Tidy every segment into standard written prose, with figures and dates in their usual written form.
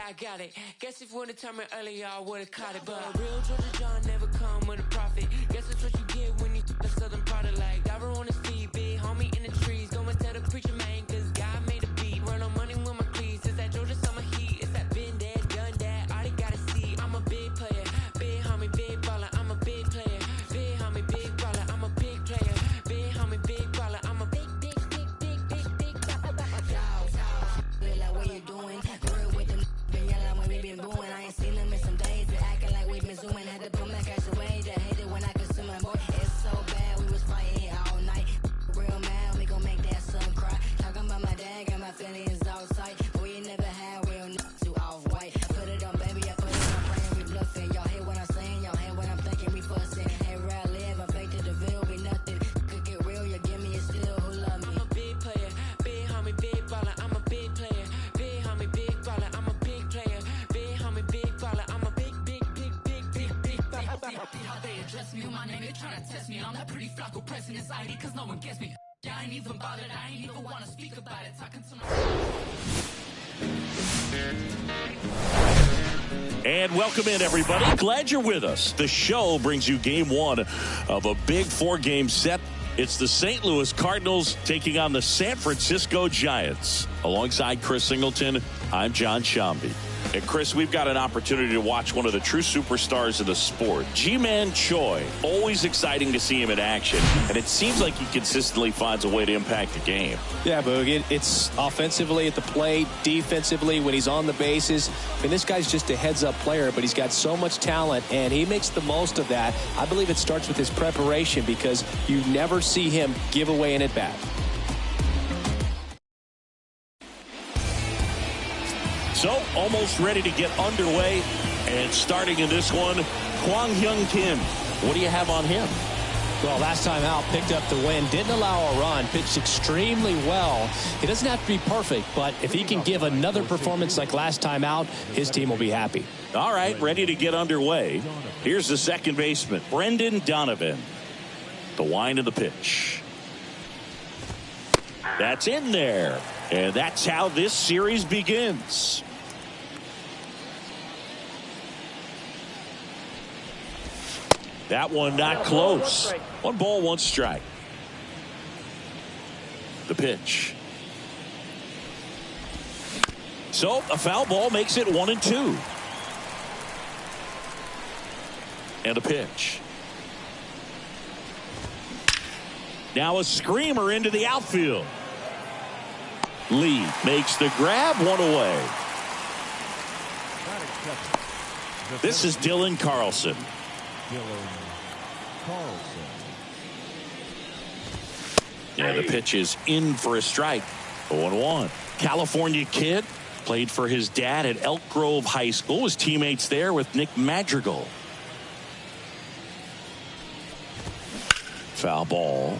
I got it. Guess if you would've told me earlier, I would've caught it. But a real Georgia John never come with a profit. Guess that's what you get when you the southern product. Like Diver on his feet, big homie in the trees. Go and tell the preacher man, cause God made a beat. Run on money with my cleats. It's that Georgia summer heat. It's that been dead, done that. All they gotta see. I'm a big player, big homie, big baller. I'm a big player, big homie, big baller. I'm a big player, big homie, big baller. I'm a big like what you doing? Real with them, been yelling when we been booing. I ain't seen them in some days. Been acting like we been zooming. Had to put my cash away. Just hate it when I consume my boy. It's so bad, we was fighting all night. Real mad, we gon' make that son cry. Talking about my dad, got my feelings outside. But we ain't never had real too off-white. I put it on, baby, I put it on praying, we bluffing. Y'all hear what I'm saying, y'all hear what I'm thinking, we fussing. Hey, where I live, I'm fake to the veil, be nothing. Could get real, you give me a still, who love me? I'm a big player, big homie, big baller. I'm a big player, big homie, big baller. I'm a big player, big homie, big baller. I'm a big baller. See how they address me with my name, they tryna test me. I'm that pretty Flacco pressing anxiety, cause no one gets me. Yeah, I ain't even bothered, I ain't even wanna speak about it. Talking to my... And welcome in, everybody. Glad you're with us. The show brings you game one of a big four-game set. It's the St. Louis Cardinals taking on the San Francisco Giants. Alongside Chris Singleton, I'm John Shambi. And Chris, we've got an opportunity to watch one of the true superstars of the sport, Ji-Man Choi. Always exciting to see him in action, and it seems like he consistently finds a way to impact the game. Yeah, Boog, it's offensively at the plate, defensively when he's on the bases. I mean, this guy's just a heads-up player, but he's got so much talent, and he makes the most of that. I believe it starts with his preparation because you never see him give away an at-bat. So, almost ready to get underway, and starting in this one, Kwang Hyun Kim. What do you have on him? Well, last time out, picked up the win, didn't allow a run, pitched extremely well. He doesn't have to be perfect, but if he can give another performance like last time out, his team will be happy. All right, ready to get underway. Here's the second baseman, Brendan Donovan. The wind of the pitch. That's in there, and that's how this series begins. That one not close. 1 ball, 1 strike. The pitch. So a foul ball makes it 1-2. And a pitch. Now a screamer into the outfield. Lee makes the grab, 1 away. This is Dylan Carlson. Yeah, the pitch is in for a strike. 0-1. California kid, played for his dad at Elk Grove High School. Was teammates there with Nick Madrigal. Foul ball.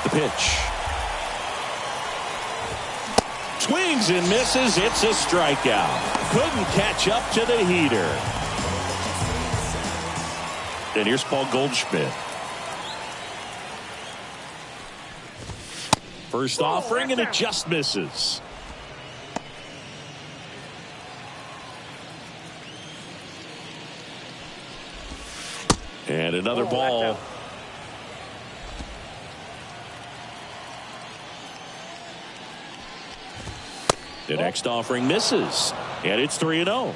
The pitch. Swings and misses. It's a strikeout. Couldn't catch up to the heater. And here's Paul Goldschmidt. First offering, and it just misses. And another ball. The next offering misses, and it's 3-0.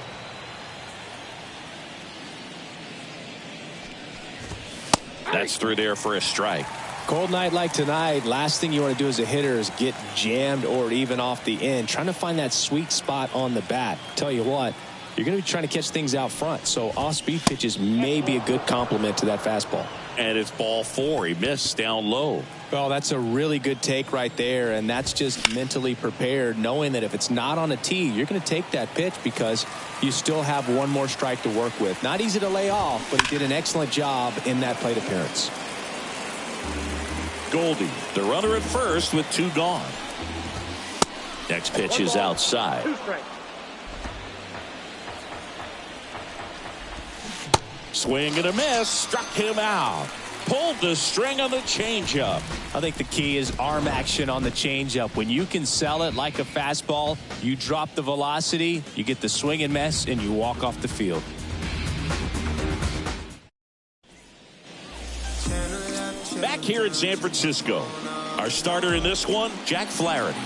That's through there for a strike. Cold night like tonight, last thing you want to do as a hitter is get jammed or even off the end. Trying to find that sweet spot on the bat. Tell you what, you're going to be trying to catch things out front, so off-speed pitches may be a good complement to that fastball. And it's ball 4. He missed down low. Well, that's a really good take right there, and that's just mentally prepared, knowing that if it's not on a tee, you're going to take that pitch because you still have one more strike to work with. Not easy to lay off, but he did an excellent job in that plate appearance. Goldie, the runner at first with 2 gone. Next pitch is outside. Swing and a miss, struck him out. pulled the string on the changeup. I think the key is arm action on the changeup. When you can sell it like a fastball, you drop the velocity, you get the swing and miss, and you walk off the field. Back here in San Francisco, our starter in this one, Jack Flaherty.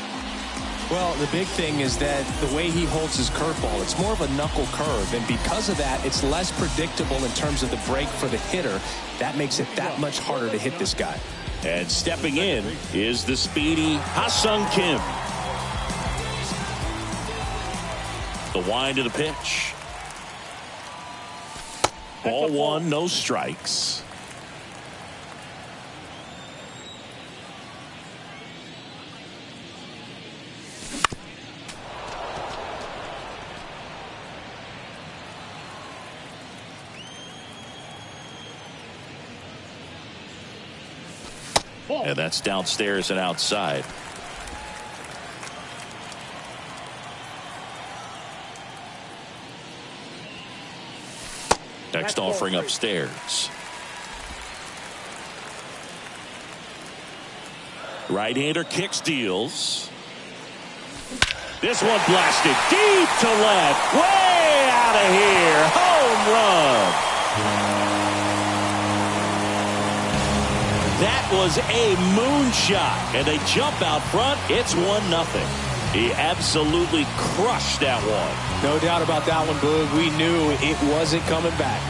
Well, the big thing is that the way he holds his curveball, it's more of a knuckle curve, and because of that, it's less predictable in terms of the break for the hitter. That makes it that much harder to hit this guy. And stepping in is the speedy Ha-Sung Kim. The wind of the pitch. Ball one, no strikes. And that's downstairs and outside. Next offering upstairs. Right-hander kicks, deals. This one blasted deep to left. Way out of here. Home run. That was a moonshot, and they jump out front. It's 1-0. He absolutely crushed that one. No doubt about that one, Boog. We knew it wasn't coming back.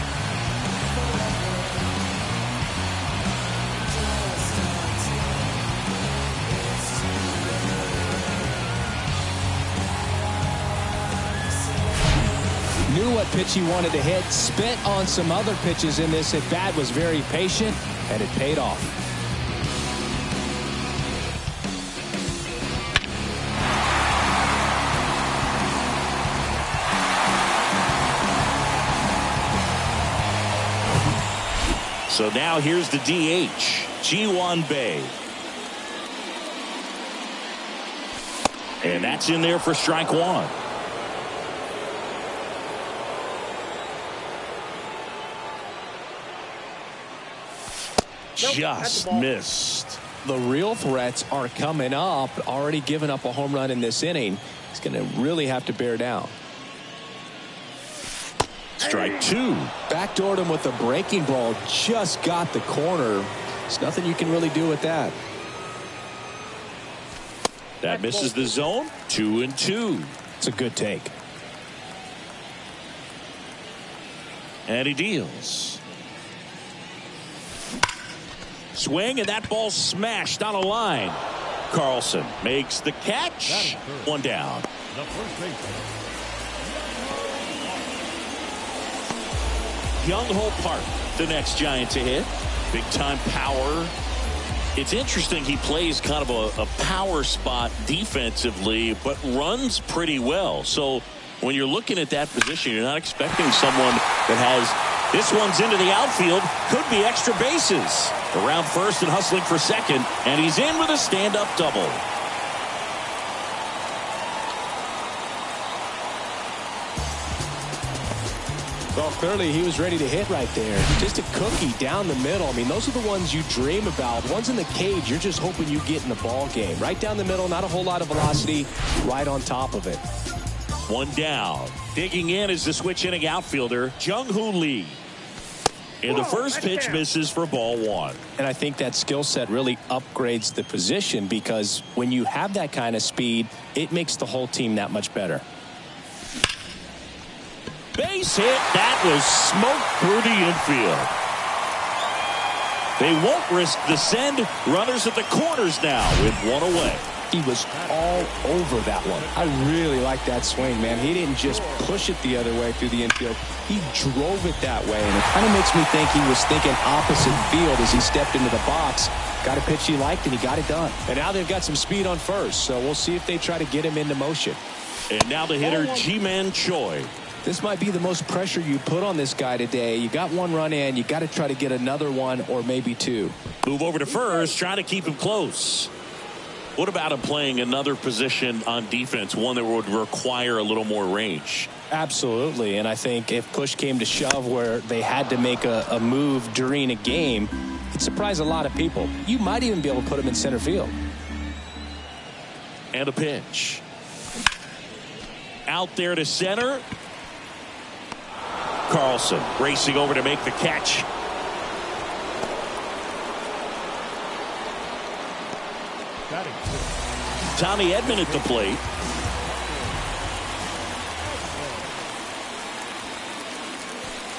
Knew what pitch he wanted to hit, spit on some other pitches in this at bat, was very patient, and it paid off. So now here's the DH, G23. And that's in there for strike one. Just missed. The real threats are coming up. Already given up a home run in this inning. He's going to really have to bear down. Strike two. Backdoored him with a breaking ball. Just got the corner. There's nothing you can really do with that. That misses the zone. 2-2. It's a good take. And he deals. Swing, and that ball smashed on a line. Carlson makes the catch. One down. Young Ho Park, the next Giant to hit. Big time power. It's interesting, he plays kind of a power spot defensively, but runs pretty well. So when you're looking at that position, you're not expecting someone that has, this one's into the outfield, could be extra bases. Around first and hustling for second, and he's in with a stand-up double. Well, clearly he was ready to hit right there. Just a cookie down the middle. I mean, those are the ones you dream about. Ones in the cage, you're just hoping you get in the ball game. Right down the middle, not a whole lot of velocity, right on top of it. One down. Digging in is the switch inning outfielder, Jung-Hoo Lee. And the first pitch misses for ball one. And I think that skill set really upgrades the position, because when you have that kind of speed, it makes the whole team that much better. Base hit. That was smoked through the infield. They won't risk the send. Runners at the corners now with one away. He was all over that one. I really like that swing, man. He didn't just push it the other way through the infield. He drove it that way, and it kind of makes me think he was thinking opposite field as he stepped into the box. Got a pitch he liked, and he got it done. And now they've got some speed on first, so we'll see if they try to get him into motion. And now the hitter, Ji-Man Choi. This might be the most pressure you put on this guy today. You got one run in. You got to try to get another one or maybe two. Move over to first, trying to keep him close. What about him playing another position on defense, one that would require a little more range? Absolutely, and I think if push came to shove where they had to make a move during a game, it'd surprise a lot of people. You might even be able to put him in center field. And a pitch. Out there to center. Carlson racing over to make the catch. Tommy Edman at the plate.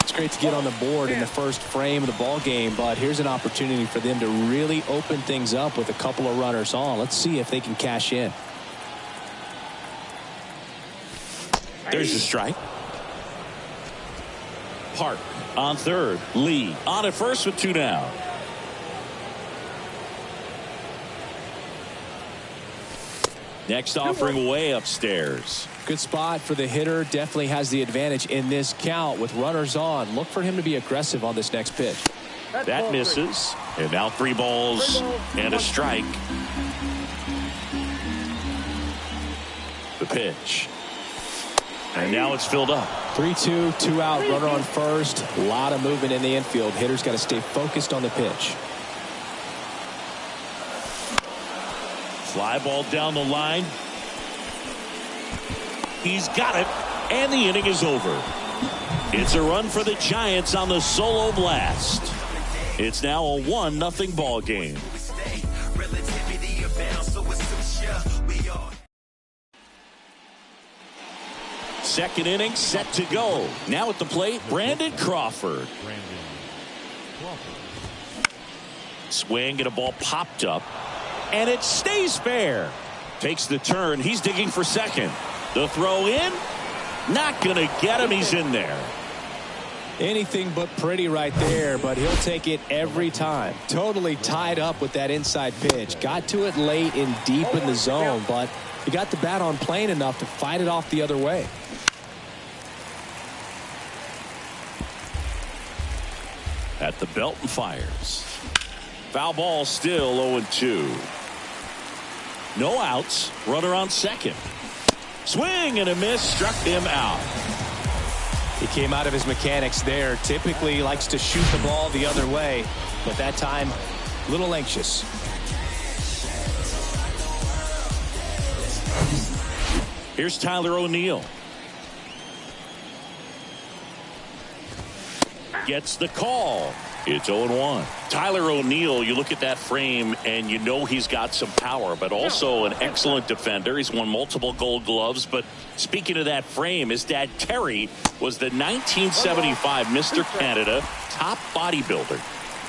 It's great to get on the board in the first frame of the ball game, but here's an opportunity for them to really open things up with a couple of runners on. Let's see if they can cash in. There's a strike. Park on third. Lee on at first with 2 down. Next offering way upstairs. Good spot for the hitter. Definitely has the advantage in this count with runners on. Look for him to be aggressive on this next pitch. That misses. And now 3 balls and a strike. The pitch. And now it's filled up. 3-2, 2 out, runner on first. A lot of movement in the infield. Hitter's got to stay focused on the pitch. Fly ball down the line. He's got it, and the inning is over. It's a run for the Giants on the solo blast. It's now a 1-0 ball game. Second inning set to go. Now at the plate, Brandon Crawford. Swing and a ball popped up. And it stays fair. Takes the turn. He's digging for second. The throw in. Not going to get him. He's in there. Anything but pretty right there, but he'll take it every time. Totally tied up with that inside pitch. Got to it late and deep in the zone, but he got the bat on plane enough to fight it off the other way. At the belt and fires. Foul ball, still 0-2. No outs. Runner on second. Swing and a miss. Struck him out. He came out of his mechanics there. Typically likes to shoot the ball the other way, but that time a little anxious. Here's Tyler O'Neill. Gets the call. It's 0-1. Tyler O'Neill, you look at that frame and you know he's got some power, but also an excellent defender. He's won multiple Gold Gloves. But speaking of that frame, his dad Terry was the 1975 Mr. Canada top bodybuilder.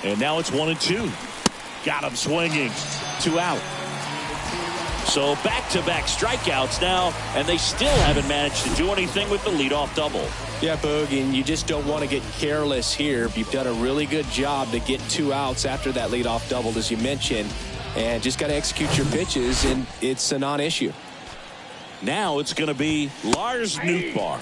And now it's 1-2. Got him swinging. 2 out. So back-to-back strikeouts now, and they still haven't managed to do anything with the leadoff double. Yeah, Boog, and you just don't want to get careless here. You've done a really good job to get 2 outs after that leadoff double, as you mentioned, and just got to execute your pitches, and it's a non-issue. Now it's going to be Lars Nootbaar.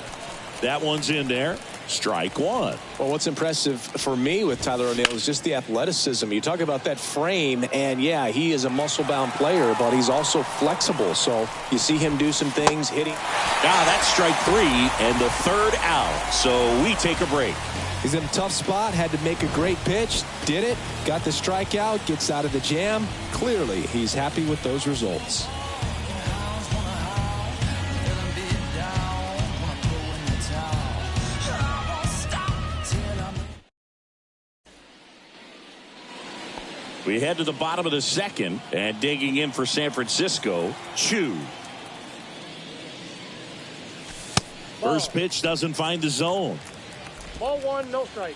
That one's in there. Strike 1. Well, what's impressive for me with Tyler O'Neill is just the athleticism. You talk about that frame, and yeah, he is a muscle-bound player, but he's also flexible. So you see him do some things, hitting. Now that's strike 3 and the 3rd out. So we take a break. He's in a tough spot, had to make a great pitch, did it, got the strikeout, gets out of the jam. Clearly, he's happy with those results. We head to the bottom of the second, and digging in for San Francisco, Chu. First pitch doesn't find the zone. Ball 1, no strike.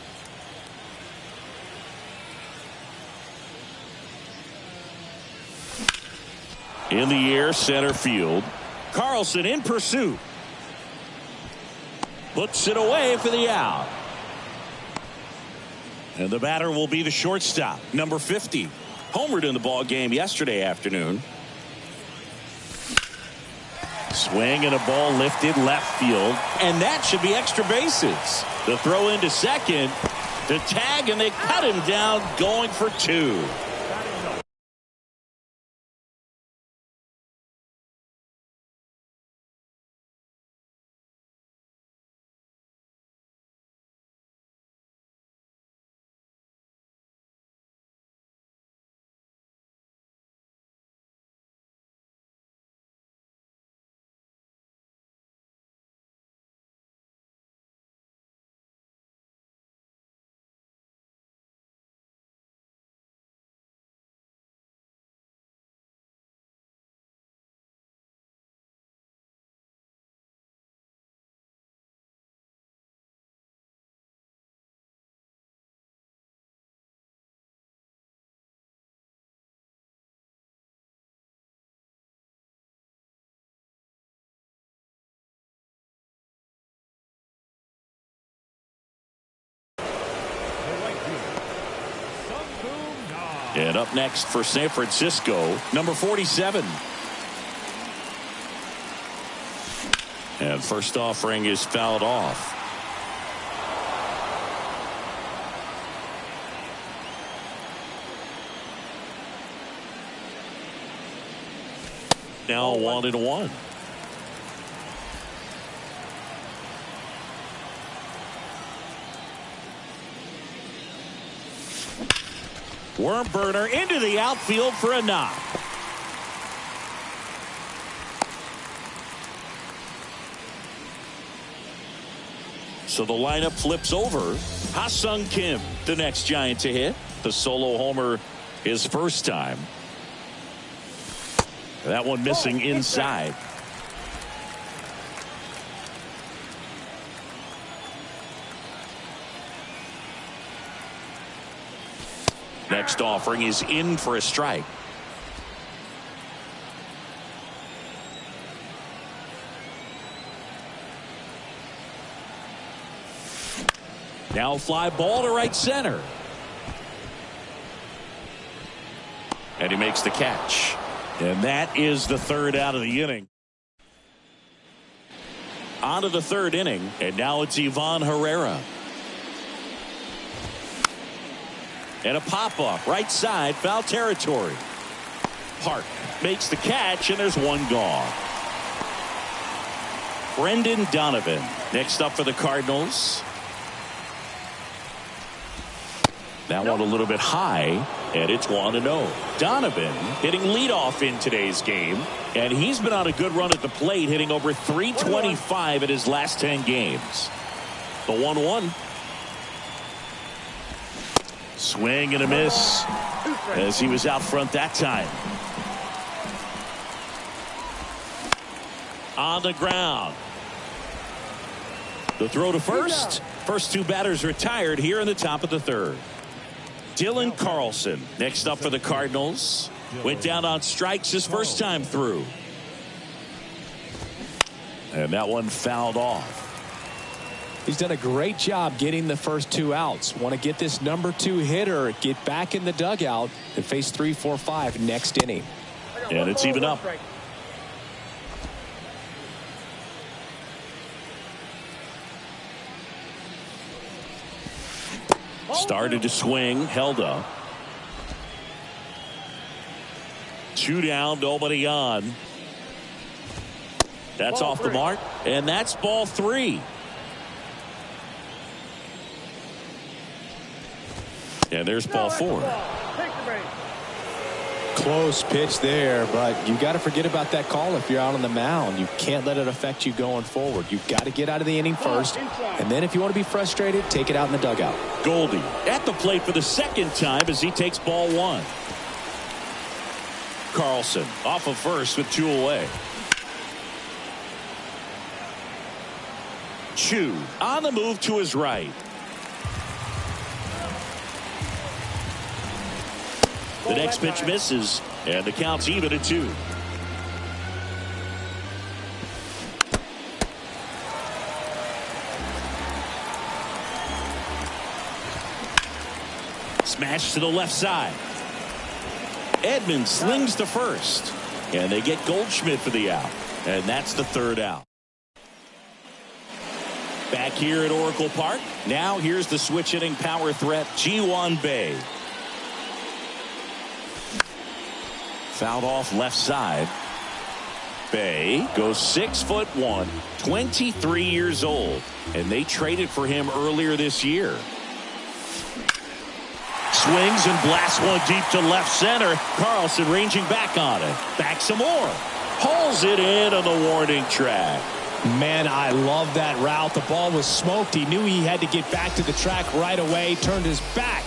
In the air, center field. Carlson in pursuit. Puts it away for the out. And the batter will be the shortstop, number 50. Homered in the ball game yesterday afternoon. Swing and a ball lifted left field. And that should be extra bases. The throw into second. The tag, and they cut him down going for 2. And up next for San Francisco, number 47. And first offering is fouled off. Now 1-1. Worm burner into the outfield for a knock. So the lineup flips over. Ha-Sung Kim, the next Giant to hit. The solo homer his first time. That one missing inside. Next offering is in for a strike. Now fly ball to right center. And he makes the catch. And that is the third out of the inning. On to the third inning. And now it's Ivan Herrera. And a pop-up right side, foul territory. Park makes the catch, and there's one gone. Brendan Donovan next up for the Cardinals. That one a little bit high, and it's 1-0. Donovan hitting leadoff in today's game, and he's been on a good run at the plate, hitting over .325 in his last 10 games. The 1-1. Swing and a miss as he was out front that time. On the ground. The throw to first. First two batters retired here in the top of the third. Dylan Carlson next up for the Cardinals. Went down on strikes his first time through. And that one fouled off. He's done a great job getting the first two outs. Want to get this number 2 hitter, get back in the dugout, and face 3, 4, 5 next inning. And it's even up. Started to swing, held up. 2 down, nobody on. That's off the mark, and that's ball 3. And there's ball 4. Close pitch there, but you got to forget about that call if you're out on the mound. You can't let it affect you going forward. You've got to get out of the inning first, and then if you want to be frustrated, take it out in the dugout. Goldie at the plate for the second time as he takes ball 1. Carlson off of first with 2 away. Chu on the move to his right. The next pitch misses, and the count's even at 2. Smash to the left side. Edmonds slings to first, and they get Goldschmidt for the out, and that's the third out. Back here at Oracle Park, now here's the switch hitting power threat, Ji-Hwan Fouled off left side. Bae goes 6'1", 23 years old, and they traded for him earlier this year. Swings and blasts one deep to left center. Carlson ranging back on it. Back some more. Pulls it in on the warning track. Man, I love that route. The ball was smoked. He knew he had to get back to the track right away. Turned his back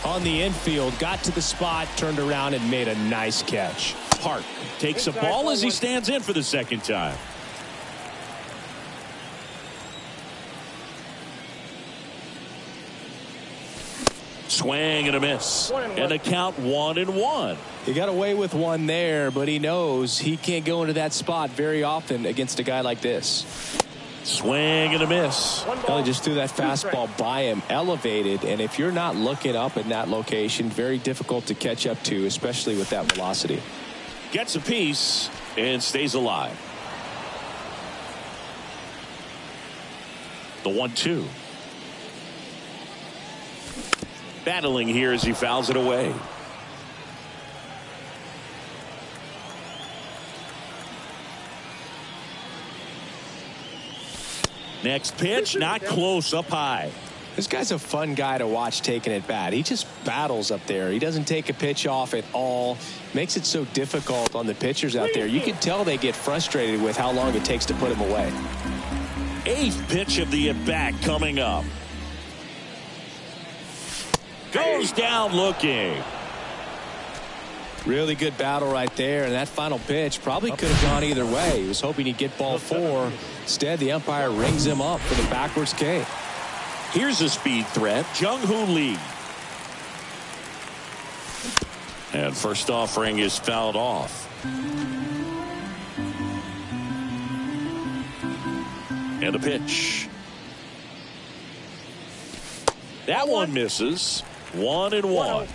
on the infield, got to the spot, turned around and made a nice catch. Park takes a ball as he stands in for the second time. Swing and a miss, and the count 1-1. He got away with one there, but he knows he can't go into that spot very often against a guy like this. Swing and a miss. Well, he just threw that fastball by him, elevated, and if you're not looking up in that location, very difficult to catch up to, especially with that velocity. Gets a piece and stays alive. The 1-2. Battling here as he fouls it away. Next pitch, not close, up high. This guy's a fun guy to watch taking at bat. He just battles up there. He doesn't take a pitch off at all. Makes it so difficult on the pitchers out there. You can tell they get frustrated with how long it takes to put him away. 8th pitch of the at-bat coming up. Goes down looking. Really good battle right there, and that final pitch probably could have gone either way. He was hoping he'd get ball 4. Instead, the umpire rings him up for the backwards K. Here's a speed threat, Jung-Hoo Lee. And first offering is fouled off. And a pitch. That one misses. 1-1.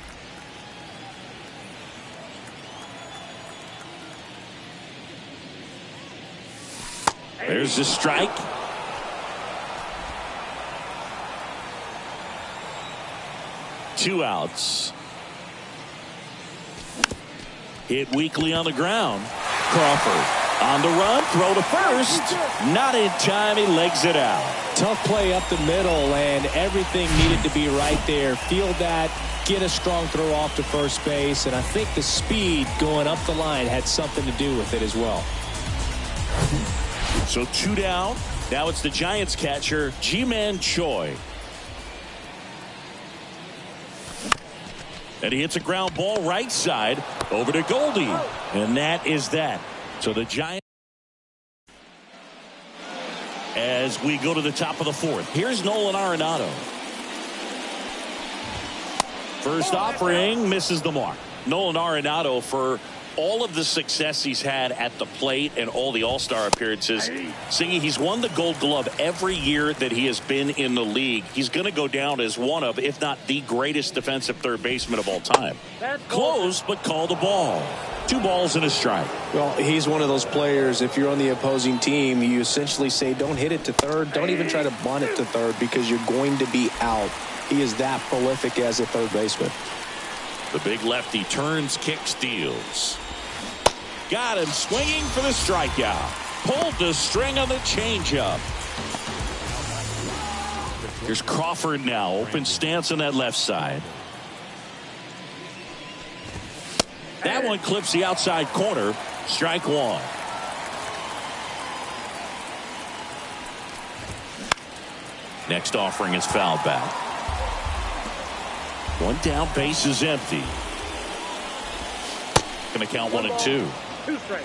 There's the strike. Two outs. Hit weakly on the ground. Crawford on the run, throw to first. Not in time, he legs it out. Tough play up the middle, and everything needed to be right there. Field that, get a strong throw off to first base, and I think the speed going up the line had something to do with it as well. So 2 down. Now it's the Giants catcher, Ji-Man Choi. And he hits a ground ball right side over to Goldie. And that is that. So the Giants, as we go to the top of the 4th. Here's Nolan Arenado. First offering misses the mark. Nolan Arenado, for all of the success he's had at the plate and all the all-star appearances, Singy, he's won the Gold Glove every year that he has been in the league. He's going to go down as one of, if not the greatest defensive third baseman of all time. Close, but called a ball. 2 balls and a strike. Well, he's one of those players, if you're on the opposing team, you essentially say don't hit it to third, don't even try to bunt it to third, because you're going to be out. He is that prolific as a third baseman. The big lefty turns, kicks, steals. Got him swinging for the strikeout. Pulled the string on the changeup. Here's Crawford now. Open stance on that left side. That one clips the outside corner. Strike 1. Next offering is fouled back. 1 down, base is empty. Going to count 1 and 2. 2 strikes.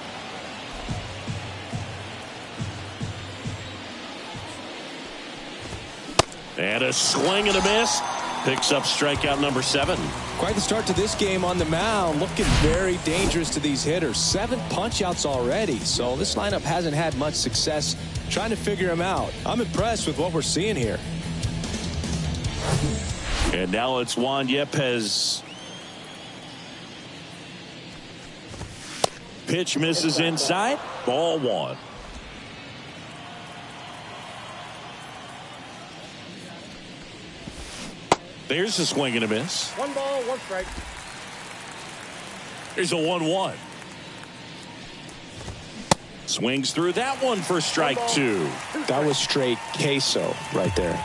And a swing and a miss. Picks up strikeout number 7. Quite the start to this game on the mound. Looking very dangerous to these hitters. 7 punch-outs already. So this lineup hasn't had much success trying to figure him out. I'm impressed with what we're seeing here. And now it's Juan Yepez. Pitch misses inside. Ball 1. There's a swing and a miss. 1 ball, 1 strike. There's a 1-1. Swings through that one for strike 2. That was straight queso right there.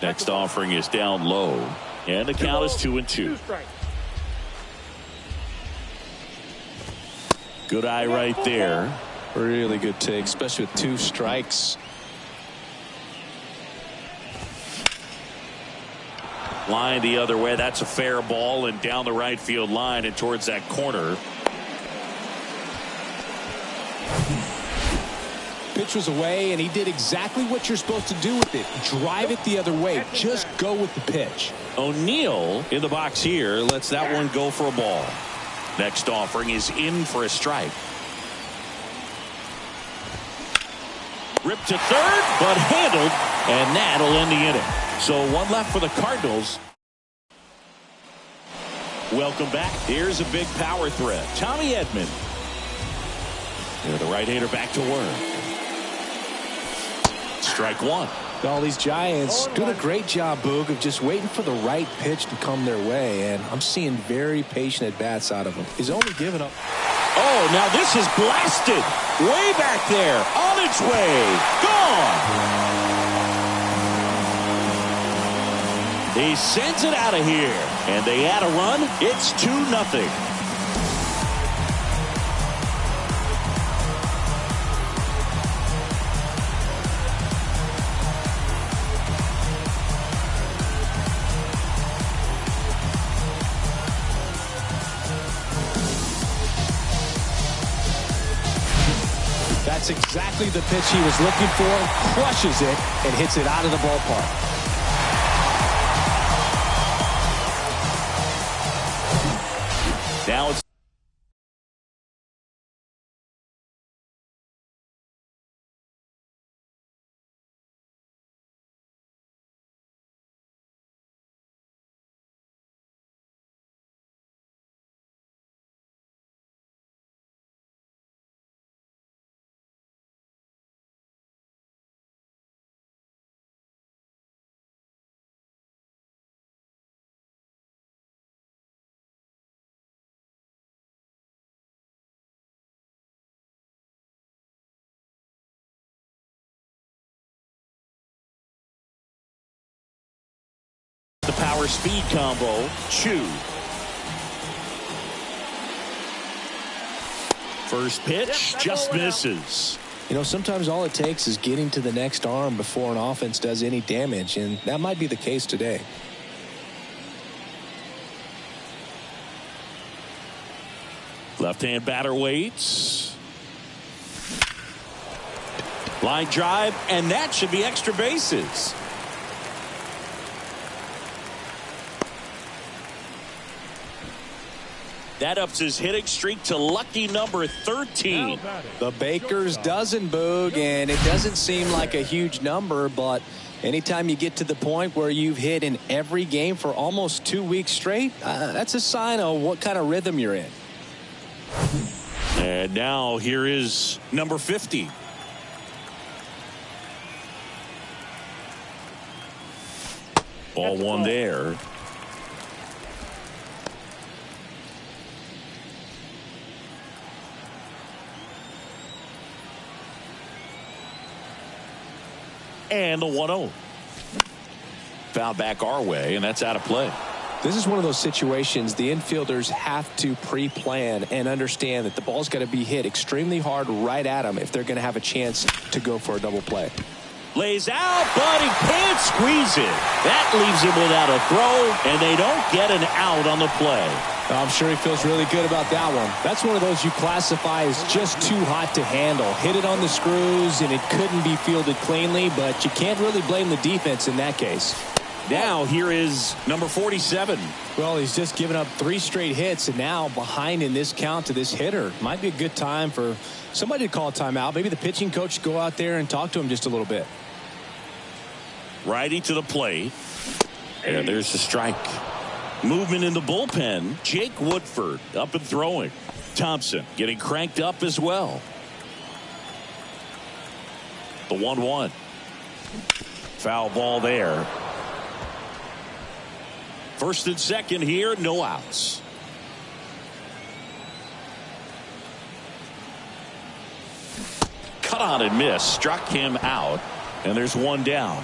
Next offering is down low. And the count is 2 and 2. Good eye right there. Really good take, especially with 2 strikes. Line the other way. That's a fair ball, and down the right field line and towards that corner. Pitch was away, and he did exactly what you're supposed to do with it. Drive it the other way. Just go with the pitch. O'Neill in the box here lets that one go for a ball. Next offering is in for a strike. Ripped to third, but handled, and that'll end the inning. So one left for the Cardinals. Welcome back. Here's a big power threat. Tommy Edman. Here, the right-hander back to work. Strike one. All these Giants doing a great job, Boog, of just waiting for the right pitch to come their way, and I'm seeing very patient at-bats out of them. He's only given up. Oh, now this is blasted. Way back there. On its way. Gone. He sends it out of here. And they add a run. It's 2-0. That's exactly the pitch he was looking for. Crushes it and hits it out of the ballpark. Now it's the power speed combo. Chew. First pitch just misses. You know, sometimes all it takes is getting to the next arm before an offense does any damage, and that might be the case today. Left-hand batter waits. Line drive, and that should be extra bases. That ups his hitting streak to lucky number 13. The Baker's dozen, Boog, and it doesn't seem like a huge number, but anytime you get to the point where you've hit in every game for almost 2 weeks straight, that's a sign of what kind of rhythm you're in. And now here is number 50. Ball one there. And the 1-0. Foul back our way, and that's out of play. This is one of those situations the infielders have to pre-plan and understand that the ball's got to be hit extremely hard right at them if they're going to have a chance to go for a double play. Lays out, but he can't squeeze it. That leaves him without a throw, and they don't get an out on the play. I'm sure he feels really good about that one. That's one of those you classify as just too hot to handle. Hit it on the screws, and it couldn't be fielded cleanly, but you can't really blame the defense in that case. Now here is number 47. Well, he's just given up 3 straight hits, and now behind in this count to this hitter. Might be a good time for somebody to call a timeout. Maybe the pitching coach go out there and talk to him just a little bit. Righty to the plate. And there's the strike. Movement in the bullpen. Jake Woodford up and throwing. Thompson getting cranked up as well. The 1-1. Foul ball there. First and second here, no outs. Cut on and miss. Struck him out. And there's one down.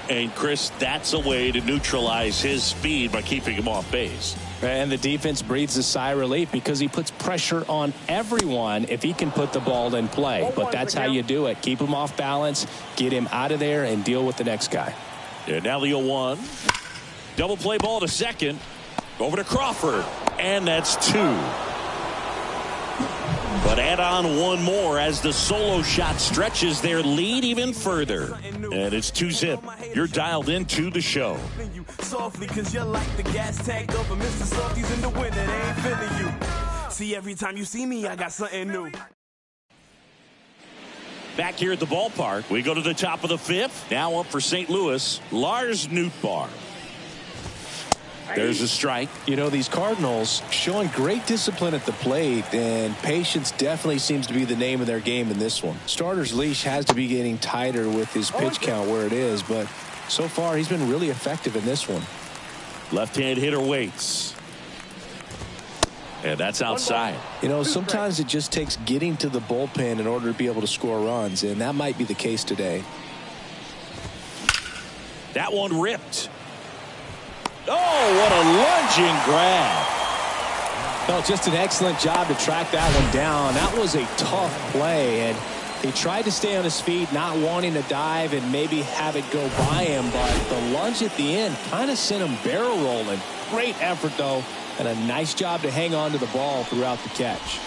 And Chris, that's a way to neutralize his speed by keeping him off base. And the defense breathes a sigh of relief because he puts pressure on everyone if he can put the ball in play. But that's how you do it. Keep him off balance, get him out of there, and deal with the next guy. And now the 0-1. Double play ball to second. Over to Crawford. And that's 2. But add on one more as the solo shot stretches their lead even further. And it's 2-zip. You're dialed into the show. Softly, cause you're like the gas tank of a Mr. Softies in the winter. They ain't feeling you. See, every time you see me, I got something new. Back here at the ballpark, we go to the top of the fifth. Now up for St. Louis, Lars Nootbaar. There's a strike. You know, these Cardinals showing great discipline at the plate, and patience definitely seems to be the name of their game in this one. Starter's leash has to be getting tighter with his pitch count where it is, but so far he's been really effective in this one. Left-hand hitter waits. And that's outside. You know, sometimes it just takes getting to the bullpen in order to be able to score runs, and that might be the case today. That one ripped. Oh, what a lunging grab. No, just an excellent job to track that one down. That was a tough play, and he tried to stay on his feet, not wanting to dive and maybe have it go by him, but the lunge at the end kind of sent him barrel rolling. Great effort, though, and a nice job to hang on to the ball throughout the catch.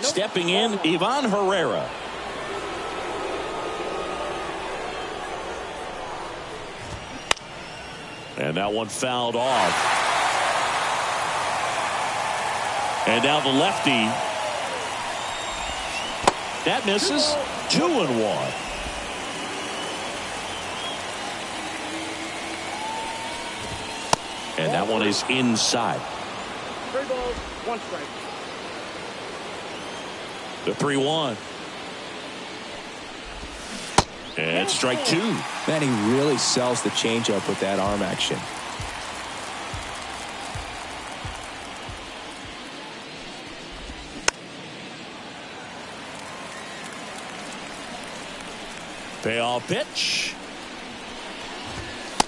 Stepping in, Ivan Herrera. And that one fouled off. And now the lefty. That misses. 2-1. And that one is inside. 3 balls, 1 strike. The 3-1. And strike 2. Man, he really sells the changeup with that arm action. Payoff pitch.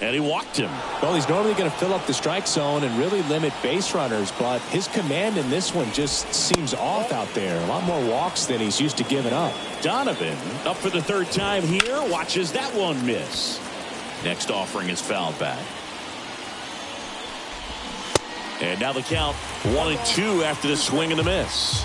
And he walked him. Well, he's normally going to fill up the strike zone and really limit base runners, but his command in this one just seems off out there. A lot more walks than he's used to giving up. Donovan up for the 3rd time here. Watches that one miss. Next offering is fouled back. And now the count 1-2 after the swing and the miss.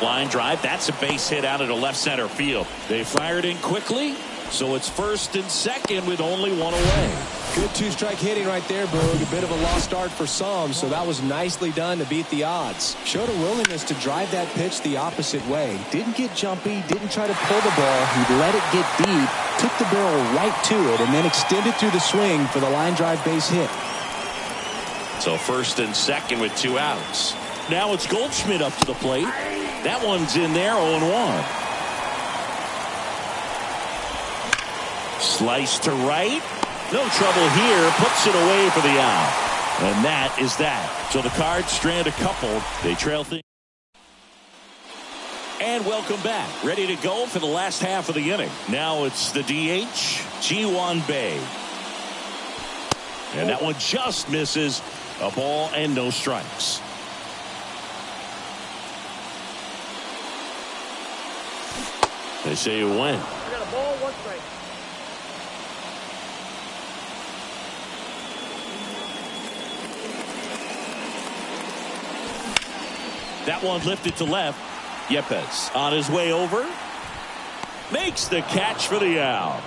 Line drive. That's a base hit out into left center field. They fired in quickly, so it's 1st and 2nd with only 1 away. Good 2-strike hitting right there, Boog. A bit of a lost start for some, so that was nicely done to beat the odds. Showed a willingness to drive that pitch the opposite way. Didn't get jumpy, didn't try to pull the ball. He let it get deep, took the barrel right to it, and then extended through the swing for the line drive base hit. So 1st and 2nd with 2 outs. Now it's Goldschmidt up to the plate. That one's in there, 0-1. Slice to right. No trouble here. Puts it away for the out. And that is that. So the Cards strand a couple. They trail things. And welcome back. Ready to go for the last half of the inning. Now it's the DH, G23. And that one just misses. A ball and no strikes. They say you win. I got a ball, 1 strike. That one lifted to left. Yepes on his way over. Makes the catch for the out.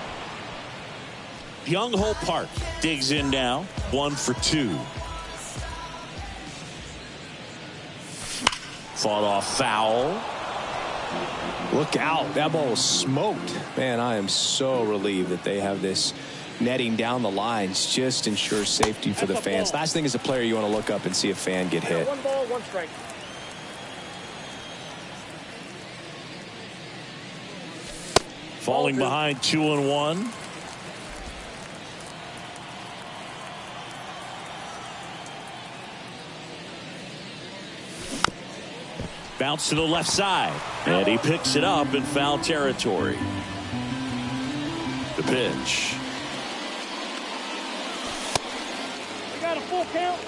Young Ho Park digs in now. 1 for 2. Fought off foul. Look out. That ball was smoked. Man, I am so relieved that they have this netting down the lines. Just ensures safety for the fans. Last thing as a player, you want to look up and see a fan get hit. 1 ball, 1 strike. Falling behind 2-1. Bounce to the left side. And he picks it up in foul territory. The pitch. We got a full count.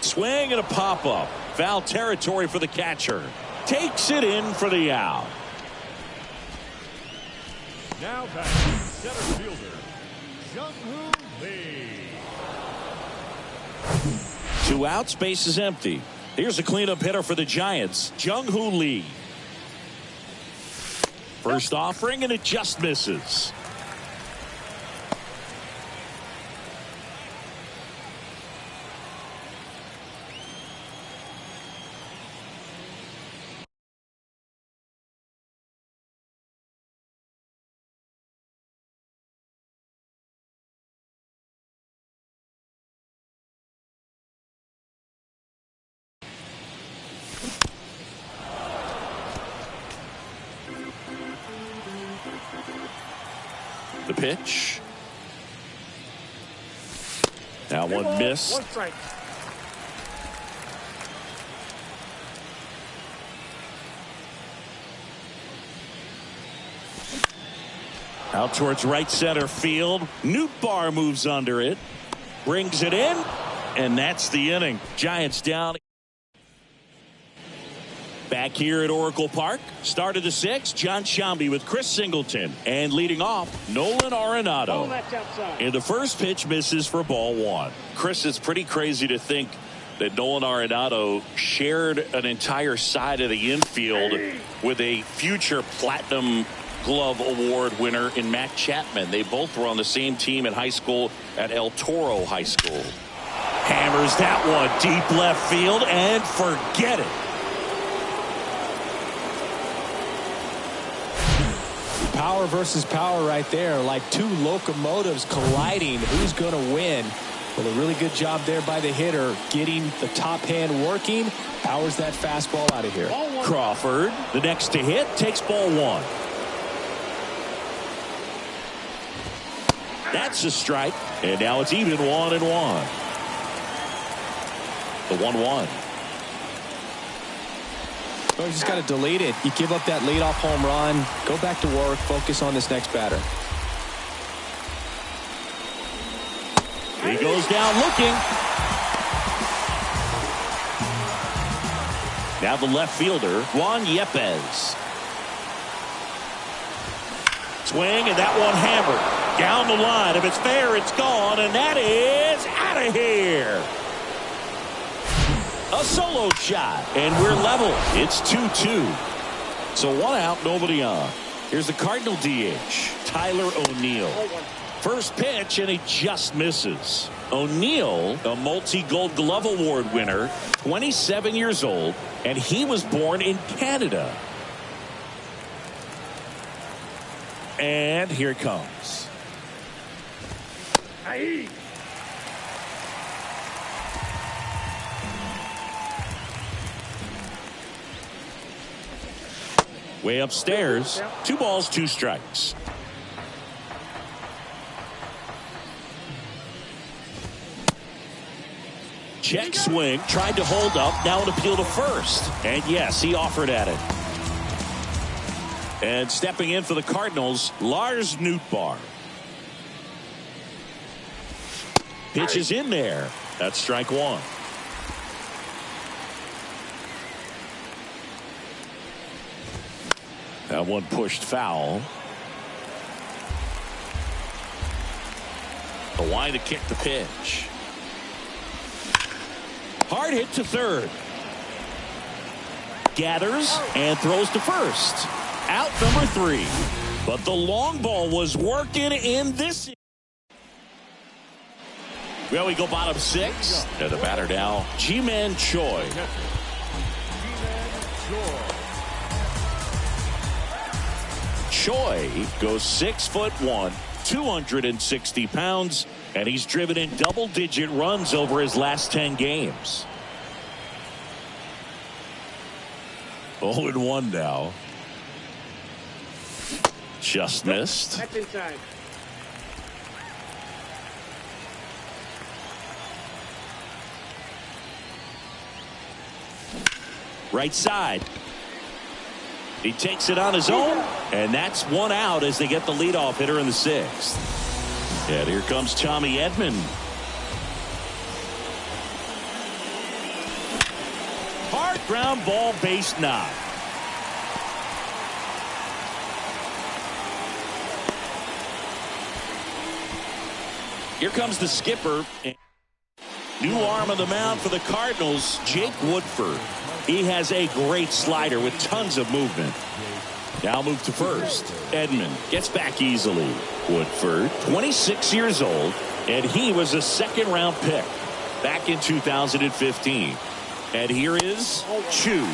Swing and a pop-up. Foul territory for the catcher. Takes it in for the out. Now back, center fielder, Jung-Hoo Lee. 2 outs, base is empty. Here's a cleanup hitter for the Giants, Jung-Hoo Lee. First offering, and it just misses. The pitch. Now one missed. One strike. Out towards right center field. Nootbaar moves under it. Brings it in. And that's the inning. Giants down. Back here at Oracle Park. Start of the sixth. John Shambi with Chris Singleton. And leading off, Nolan Arenado. Ball match outside. And the first pitch misses for ball one. Chris, it's pretty crazy to think that Nolan Arenado shared an entire side of the infield with a future Platinum Glove Award winner in Matt Chapman. They both were on the same team in high school at El Toro High School. Hammers that one deep left field and forget it. Power versus power right there, like two locomotives colliding. Who's going to win? Well, a really good job there by the hitter, getting the top hand working. Powers that fastball out of here. Crawford, the next to hit, takes ball one. That's a strike, and now it's even 1-1. The 1-1. Well, you just got to delete it. You give up that leadoff home run. Go back to work. Focus on this next batter. He goes down looking. Now the left fielder, Juan Yepes. Swing, and that one hammered. Down the line. If it's fair, it's gone, and that is out of here. A solo shot, and we're level. It's 2-2. So one out, nobody on. Here's the Cardinal DH, Tyler O'Neill. First pitch, and he just misses. O'Neill, a multi-Gold Glove Award winner, 27 years old, and he was born in Canada. And here it comes. Aye. Way upstairs, 2 balls, 2 strikes. Check swing, tried to hold up, now an appeal to first. And yes, he offered at it. And stepping in for the Cardinals, Lars Nootbaar. Pitch is in there. That's strike one. That one pushed foul. The line to kick the pitch. Hard hit to third. Gathers and throws to first. Out number 3. But the long ball was working in this. Well, we go bottom 6. And the batter now, Ji-Man Choi. Choi goes 6'1", 260 pounds, and he's driven in double-digit runs over his last 10 games. 0-1 now. Just missed. That's inside. Right side. He takes it on his own, and that's one out as they get the leadoff hitter in the 6th. And here comes Tommy Edman. Hard ground ball, base knock. Here comes the skipper. New arm on the mound for the Cardinals, Jake Woodford. He has a great slider with tons of movement. Now move to first. Edman gets back easily. Woodford, 26 years old, and he was a second-round pick back in 2015. And here is Chu.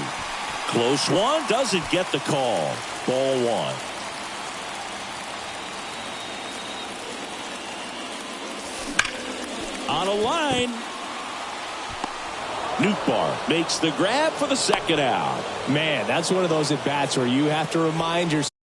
Close one, doesn't get the call. Ball one. On a line. Nootbaar makes the grab for the second out. Man, that's one of those at-bats where you have to remind yourself.